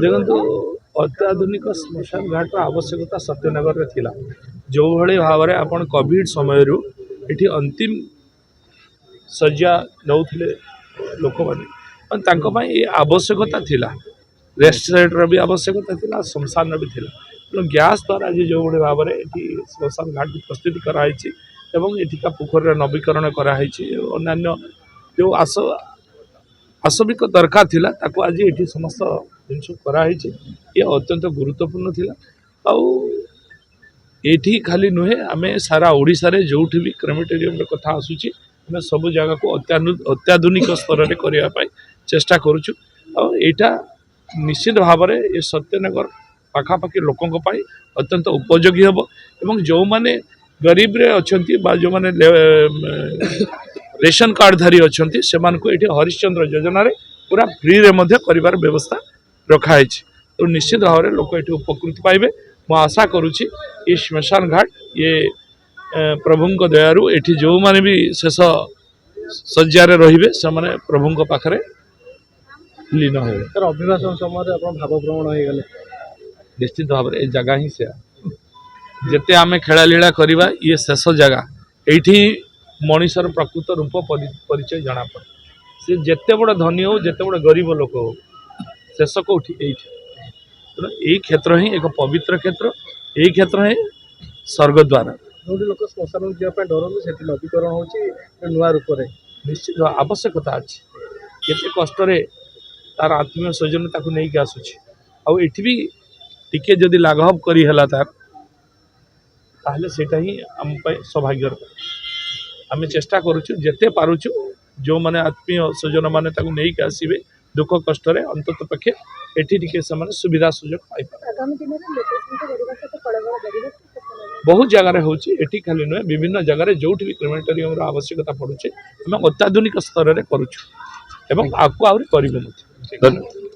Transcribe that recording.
देखो अत्याधुनिक श्मशान घाट आवश्यकता सत्यनगर थिला जो भली भाव में आपण कोविड समय ये अंतिम शज्या नौथिले लोक मैंने ये आवश्यकता थिला रेस्टोरेंटर भी आवश्यकता थिला श्मशान भी थिला गैस द्वारा आज जो भाई भाव में श्मशान घाट की प्रस्तुति कराई एठिका पोखर नवीकरण कराई अन्य जो आसविक दरकार थिला ताको आज ये समस्त जिन कराई ये अत्यंत गुरुत्वपूर्ण थिला आउ एठी खाली नुहे आम सारा ओडिशा रे जो भी क्रेमेटोरियम कथा आसूची आम सब जगह को अत्याधुनिक स्तर में करने चेष्टा करुचु आईटा निश्चित भाव में ये सत्यनगर पाखापाखि लोकों अत्यंत उपयोगी हम एवं जो माने गरीब रे अच्छी जो माने रेशन कार्डधारी अच्छा से हरिश्चंद्र योजना रे पूरा फ्री रे मध्य करिवार व्यवस्था रखाई तो निश्चित भाव में लोक ये उपकृत पाइबे मु आशा करुच्ची ये श्मशान घाट ये प्रभु दयारु एठी जो माने भी शेष शज्यारे रहिबे से माने प्रभु पाखरे लीन होबे सर अभिभाषण समय अपन भावभ्रमण हो गले निश्चित भाव में जगह ही से जिते आम खेला लीला करवा ये शेष जगह ये मनीषर प्रकृत रूप परिचय जना पड़े सी जिते बड़ धनी हो जिते बड़ गरीब लोक हो शेष कौटी तेणु यही क्षेत्र ही एक पवित्र क्षेत्र यही क्षेत्र ही स्वर्गद्वार जो लोक श्मशान जावाई डरते से नवीकरण हो नुआ रूप से निश्चित आवश्यकता अच्छी केते कष्ट तार आत्मीय स्वजन ताकू नहीं कि आसूची आठी भी टिके जदि लाघव करी तार ताहले सेटा ही आम सौभाग्य आम चेष्टा करुचु जेते पारुचु जो माने आत्मीय स्वजन माने ताकू नहीं कि आसीबे दुख कष्ट रे अंतत पक्षे एठी टिके से सुविधा सुजोग पाई बहुत जगह होची एठी खाली नुहे विभिन्न जगह जो भी क्रेमेटोरियम आवश्यकता पड़ुचे आम अत्याधुनिक स्तर में करुचु एवं आपको आहरी करिबे। धन्यवाद।